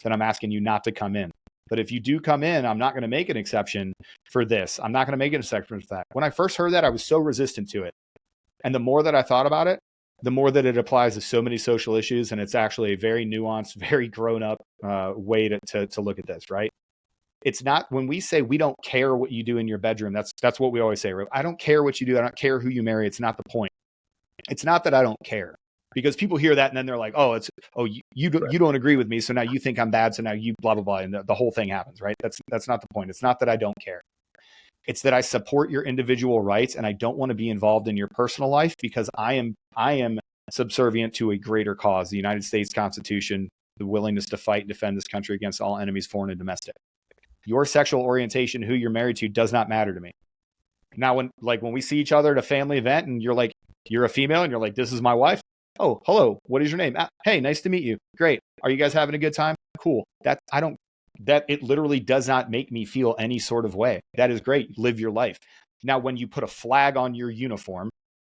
then I'm asking you not to come in. But if you do come in, I'm not going to make an exception for this. I'm not going to make an exception for that. When I first heard that, I was so resistant to it. And the more that I thought about it, the more that it applies to so many social issues. And it's actually a very nuanced, very grown up way to look at this, right? It's not when we say we don't care what you do in your bedroom. That's what we always say, right? I don't care what you do. I don't care who you marry. It's not the point. It's not that I don't care, because people hear that and then they're like, you don't agree with me. So now you think I'm bad. So now you blah, blah, blah. And the whole thing happens, right? That's not the point. It's not that I don't care. It's that I support your individual rights and I don't want to be involved in your personal life because I am subservient to a greater cause, the United States Constitution, the willingness to fight and defend this country against all enemies, foreign and domestic. Your sexual orientation, who you're married to, does not matter to me. Now, when we see each other at a family event and you're a female and you're like, this is my wife. Oh, hello. What is your name? Hey, nice to meet you. Great. Are you guys having a good time? Cool. That it literally does not make me feel any sort of way. That is great. Live your life. Now, when you put a flag on your uniform,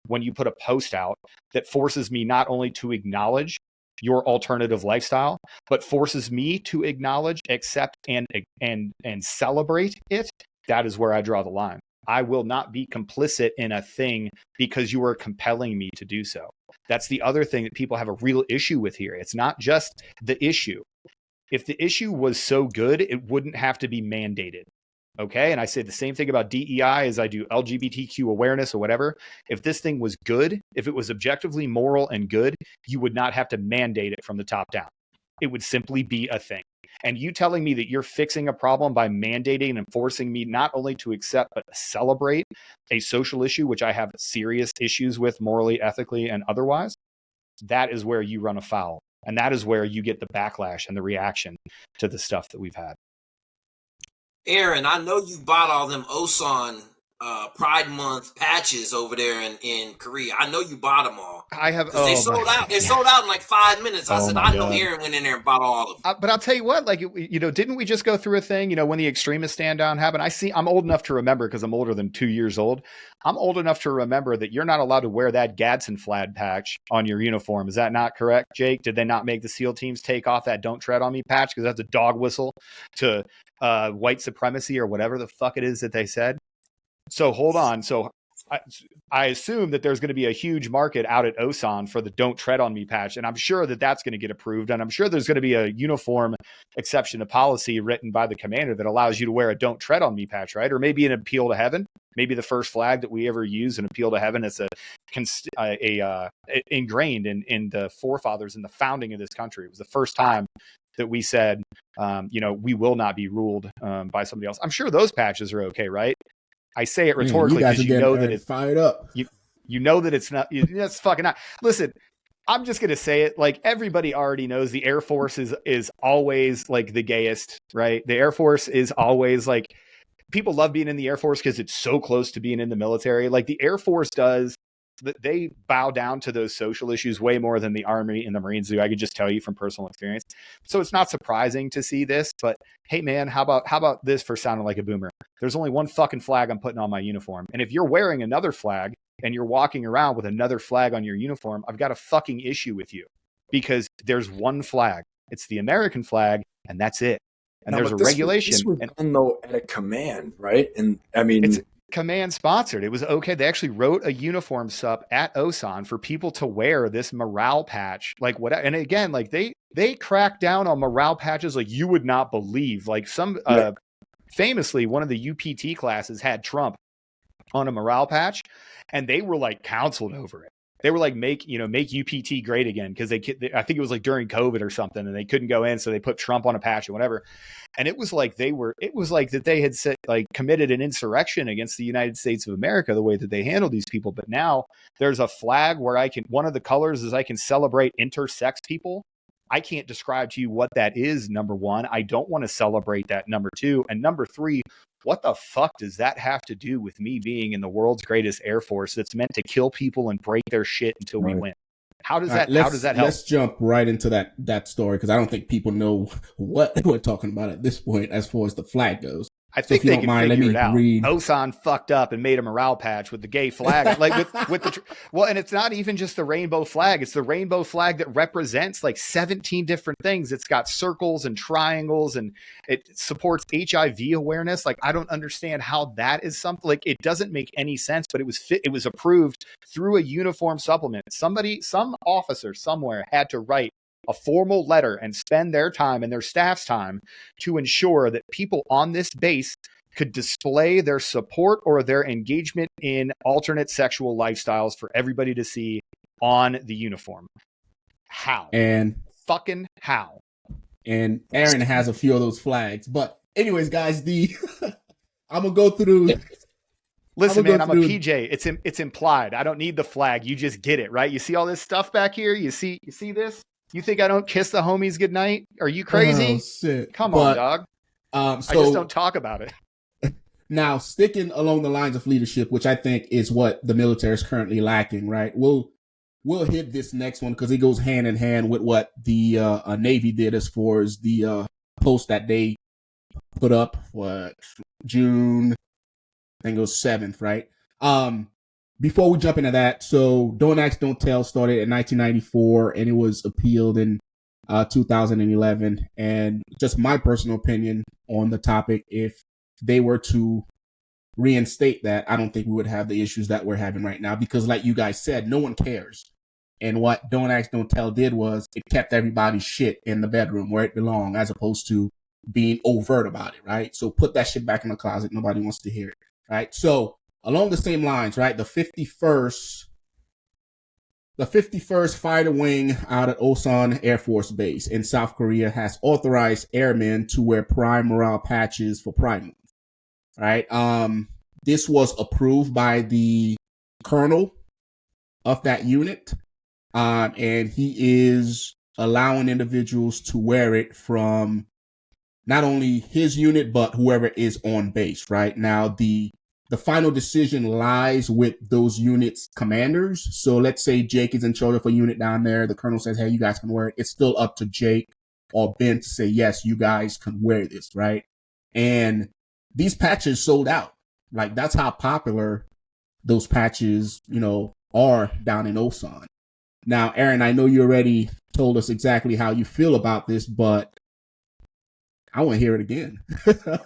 when you put a post out that forces me not only to acknowledge your alternative lifestyle, but forces me to acknowledge, accept, and celebrate it, that is where I draw the line. I will not be complicit in a thing because you are compelling me to do so. That's the other thing that people have a real issue with here. It's not just the issue. If the issue was so good, it wouldn't have to be mandated. Okay. And I say the same thing about DEI as I do LGBTQ awareness or whatever. If this thing was good, if it was objectively moral and good, you would not have to mandate it from the top down. It would simply be a thing. And you telling me that you're fixing a problem by mandating and forcing me not only to accept, but celebrate a social issue, which I have serious issues with morally, ethically, and otherwise, that is where you run afoul. And that is where you get the backlash and the reaction to the stuff that we've had. Aaron, I know you bought all them Osan Pride Month patches over there in Korea. I know you bought them all. I have. They sold out. They sold out in like 5 minutes. I said, I know God. Aaron went in there and bought all of them. But I'll tell you what, like, didn't we just go through a thing, when the extremist stand down happened? I'm old enough to remember because I'm older than 2 years old. I'm old enough to remember that you're not allowed to wear that Gadsden flag patch on your uniform. Is that not correct, Jake? Did they not make the SEAL teams take off that "Don't Tread on Me" patch because that's a dog whistle to white supremacy or whatever the fuck it is that they said? So hold on. So I assume that there's going to be a huge market out at Osan for the "Don't Tread on Me" patch. And I'm sure that that's going to get approved. And I'm sure there's going to be a uniform exception to policy written by the commander that allows you to wear a "Don't Tread on Me" patch, right? Or maybe an appeal to heaven. Maybe the first flag that we ever use, an appeal to heaven, is ingrained in the forefathers in the founding of this country. It was the first time that we said, we will not be ruled by somebody else. I'm sure those patches are okay, right? I say it rhetorically because you know that it's fired up. You know that it's not. That's fucking not. Listen, I'm just gonna say it. Like, everybody already knows the Air Force is always like the gayest, right? The Air Force is always like, people love being in the Air Force because it's so close to being in the military. Like, the Air Force does. They bow down to those social issues way more than the Army and the Marines do. I could just tell you from personal experience. So it's not surprising to see this, but hey man, how about this for sounding like a boomer? There's only one fucking flag I'm putting on my uniform. And if you're wearing another flag and you're walking around with another flag on your uniform, I've got a fucking issue with you, because there's one flag. It's the American flag, and that's it. And there's a regulation. This was done though at a command, right? And I mean, it's command sponsored. It was okay. They actually wrote a uniform sup at Osan for people to wear this morale patch, like what? And again, like they crack down on morale patches like you would not believe. Like famously, one of the UPT classes had Trump on a morale patch, and they were like counseled over it. They were like, make UPT great again, because I think it was like during COVID or something, and they couldn't go in, so they put Trump on a patch or whatever. And it was like that they had committed an insurrection against the United States of America, the way that they handled these people. But now there's a flag where one of the colors is I can celebrate intersex people. I can't describe to you what that is, number one. I don't want to celebrate that, number two. And number three, what the fuck does that have to do with me being in the world's greatest Air Force that's meant to kill people and break their shit until we win? How does that help? Let's jump right into that story, because I don't think people know what we're talking about at this point as far as the flag goes. I think they can figure it out. Osan fucked up and made a morale patch with the gay flag, like and it's not even just the rainbow flag. It's the rainbow flag that represents like 17 different things. It's got circles and triangles, and it supports HIV awareness. Like, I don't understand how that is something, like, it doesn't make any sense, but it was approved through a uniform supplement. Some officer somewhere had to write a formal letter and spend their time and their staff's time to ensure that people on this base could display their support or their engagement in alternate sexual lifestyles for everybody to see on the uniform. How? And fucking how? And Aaron has a few of those flags. But anyways, guys, I'm gonna go through. Listen, man, I'm a PJ. It's implied. I don't need the flag. You just get it, right? You see all this stuff back here? You see this? You think I don't kiss the homies goodnight? Are you crazy? Oh, shit. Come on, dog. I just don't talk about it. Now, sticking along the lines of leadership, which I think is what the military is currently lacking, right? We'll hit this next one because it goes hand in hand with what the Navy did as far as the post that they put up, June, I think it was 7th, right? Before we jump into that, so Don't Ask, Don't Tell started in 1994, and it was appealed in 2011. And just my personal opinion on the topic, if they were to reinstate that, I don't think we would have the issues that we're having right now, because like you guys said, no one cares. And what Don't Ask, Don't Tell did was it kept everybody's shit in the bedroom where it belonged, as opposed to being overt about it, right? So put that shit back in the closet. Nobody wants to hear it, right? So along the same lines, right? The 51st Fighter Wing out at Osan Air Force Base in South Korea has authorized airmen to wear Pride morale patches for Pride Month, right? This was approved by the colonel of that unit, and he is allowing individuals to wear it from not only his unit, but whoever is on base, right? Now, the final decision lies with those units' commanders. So let's say Jake is in charge of a unit down there. The colonel says, hey, you guys can wear it. It's still up to Jake or Ben to say, yes, you guys can wear this, right? And these patches sold out. Like, that's how popular those patches, are down in Osan. Now, Aaron, I know you already told us exactly how you feel about this, but I want to hear it again.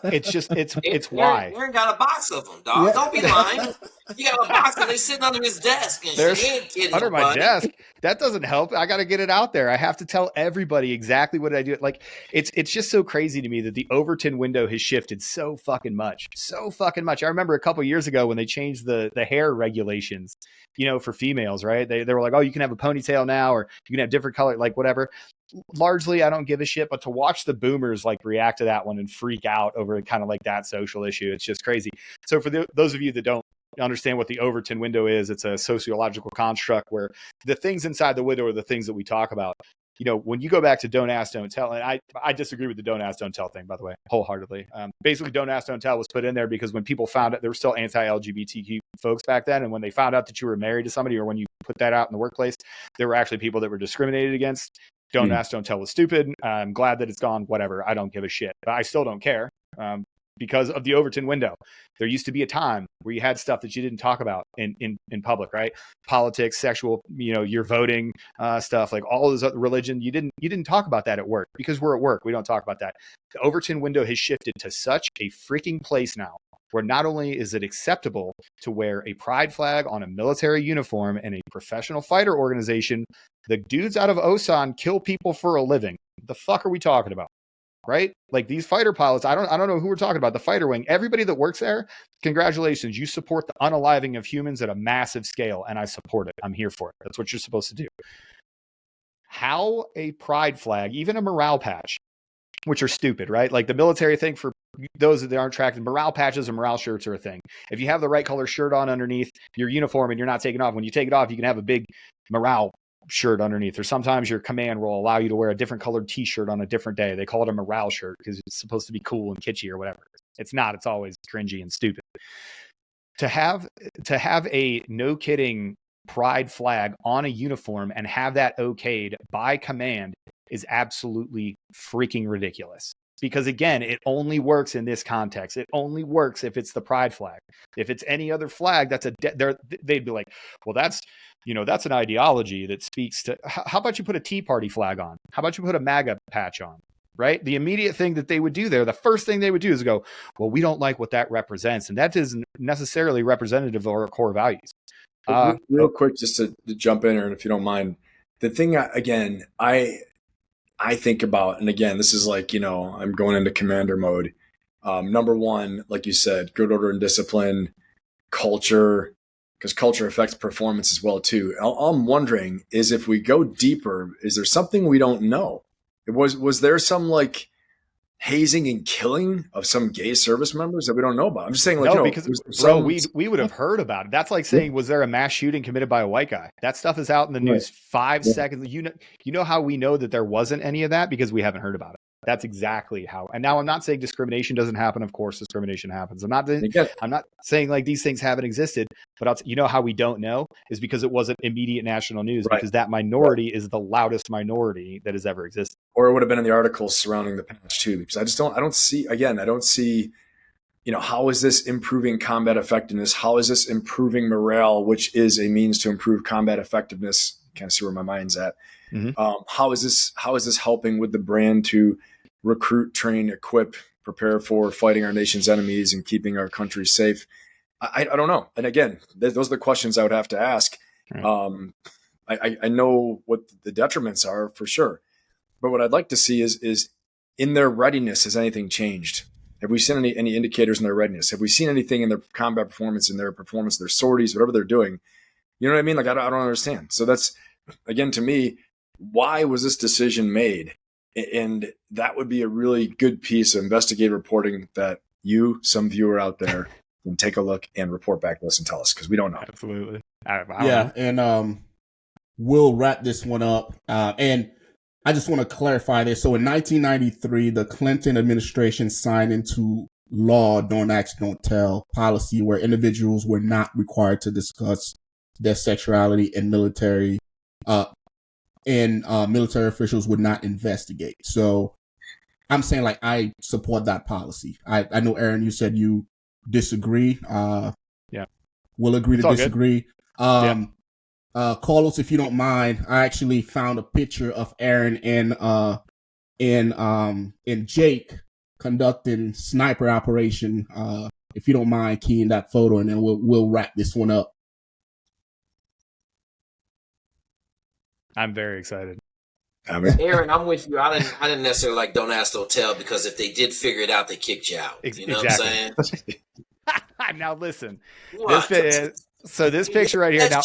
It's why. Aaron got a box of them, dog. Yeah. Don't be lying. You got a box and they're sitting under his desk and shit. He ain't kidding under nobody. My desk. That doesn't help. I got to get it out there. I have to tell everybody exactly what I do. Like, it's just so crazy to me that the Overton window has shifted so fucking much. I remember a couple years ago when they changed the hair regulations, for females, right? They were like, oh, you can have a ponytail now, or you can have different color, like whatever. Largely, I don't give a shit, but to watch the boomers like react to that one and freak out over kind of like that social issue, it's just crazy. So for those of you that don't understand what the Overton window is, it's a sociological construct where the things inside the window are the things that we talk about. When you go back to Don't Ask, Don't Tell, and I disagree with the Don't Ask, Don't Tell thing, by the way, wholeheartedly. Basically, Don't Ask, Don't Tell was put in there because when people found out, there were still anti-LGBTQ folks back then, and when they found out that you were married to somebody, or when you put that out in the workplace, there were actually people that were discriminated against. Don't Ask, Don't Tell was stupid. I'm glad that it's gone. Whatever. I don't give a shit. But I still don't care because of the Overton window. There used to be a time where you had stuff that you didn't talk about in public, right? Politics, sexual, your voting stuff, like all this other religion. You didn't talk about that at work because we're at work. We don't talk about that. The Overton window has shifted to such a freaking place now where not only is it acceptable to wear a pride flag on a military uniform in a professional fighter organization, the dudes out of Osan kill people for a living. The fuck are we talking about? Right? Like these fighter pilots, I don't know who we're talking about. The fighter wing, everybody that works there, congratulations. You support the unaliving of humans at a massive scale, and I support it. I'm here for it. That's what you're supposed to do. How a pride flag, even a morale patch, which are stupid, right? Like the military thing, for those that aren't tracked, morale patches and morale shirts are a thing. If you have the right color shirt on underneath your uniform and you're not taking off, when you take it off, you can have a big morale shirt underneath, or sometimes your command will allow you to wear a different colored t-shirt on a different day. They call it a morale shirt because it's supposed to be cool and kitschy or whatever. It's not. It's always cringy and stupid. To have a no kidding pride flag on a uniform and have that okayed by command is absolutely freaking ridiculous. Because again, it only works in this context. It only works if it's the pride flag. If it's any other flag, they'd be like, well, that's an ideology that speaks to. How about you put a Tea Party flag on? How about you put a MAGA patch on? Right? The immediate thing that they would do there, the first thing they would do is go, well, we don't like what that represents, and that isn't necessarily representative of our core values. Real quick, just to jump in, Aaron, if you don't mind. The thing, again, I think about, and again, this is like, I'm going into commander mode. Number one, like you said, good order and discipline, culture, because culture affects performance as well too. All I'm wondering is, if we go deeper, is there something we don't know? Was there some like hazing and killing of some gay service members that we don't know about? I'm just saying, like, no, because bro, we would have heard about it. That's like saying, was there a mass shooting committed by a white guy? That stuff is out in the news 5 seconds. You know how we know that there wasn't any of that? Because we haven't heard about it. That's exactly how. And now I'm not saying discrimination doesn't happen. Of course, discrimination happens. I'm not saying like these things haven't existed, but how we don't know is because it wasn't immediate national news, because that minority is the loudest minority that has ever existed. Or it would have been in the articles surrounding the patch too, because I don't see, how is this improving combat effectiveness? How is this improving morale, which is a means to improve combat effectiveness? Kind of see where my mind's at. Mm-hmm. How is this helping with the brand to recruit, train, equip, prepare for fighting our nation's enemies and keeping our country safe? I don't know. And again, those are the questions I would have to ask. I know what the detriments are for sure, but what I'd like to see is in their readiness, has anything changed? Have we seen any indicators in their readiness? Have we seen anything in their combat performance, their sorties, whatever they're doing? You know what I mean? Like, I don't understand. So that's, again, to me, why was this decision made? And that would be a really good piece of investigative reporting that you, some viewer out there, can take a look and report back to us and tell us, because we don't know. Absolutely. Yeah, and we'll wrap this one up. And I just want to clarify this. So in 1993, the Clinton administration signed into law Don't Ask, Don't Tell policy, where individuals were not required to discuss their sexuality in military, military officials would not investigate. So I'm saying, like, I support that policy. I know, Aaron, you said you disagree. Yeah. We'll agree to disagree. Carlos, if you don't mind, I actually found a picture of Aaron and Jake conducting sniper operation. If you don't mind keying that photo, and then we'll wrap this one up. I'm very excited. Aaron, I'm with you. I didn't necessarily like Don't Ask, Don't Tell, because if they did figure it out, they kicked you out. You know what I'm saying? Now listen, What? this picture right here. Now,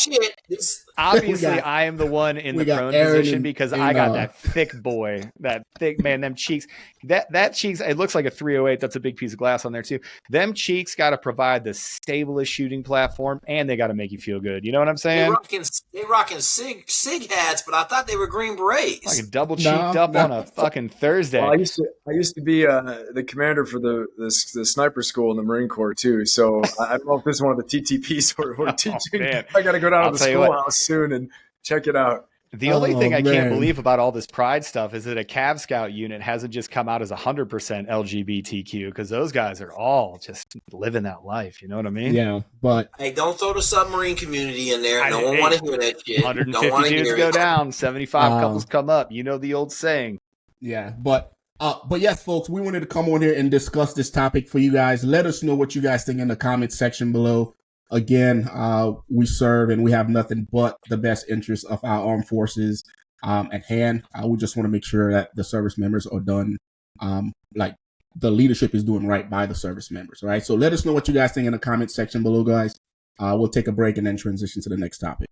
obviously, I am the one in the prone position because I got that thick boy, that thick man. Them cheeks, that cheeks. It looks like a 308. That's a big piece of glass on there too. Them cheeks got to provide the stablest shooting platform, and they got to make you feel good. You know what I'm saying? They rocking sig hats, but I thought they were Green Berets. Like a double cheeked up on a fucking Thursday. Well, I used to be the commander for the sniper school in the Marine Corps too. So I don't know if this is one of the TTPs we're teaching. Man. I got to go down to the schoolhouse soon and check it out. The only thing I can't believe about all this pride stuff is that a Cav Scout unit hasn't just come out as 100% LGBTQ, because those guys are all just living that life. You know what I mean? Yeah, but hey, don't throw the submarine community in there. No one want to hear that shit. 150 dudes go down, 75 couples come up. You know the old saying. Yeah, but yes, folks, we wanted to come on here and discuss this topic for you guys. Let us know what you guys think in the comments section below. Again, we serve and we have nothing but the best interests of our armed forces at hand. We just want to make sure that the service members are done, like the leadership is doing right by the service members. All right. So let us know what you guys think in the comments section below, guys. We'll take a break and then transition to the next topic.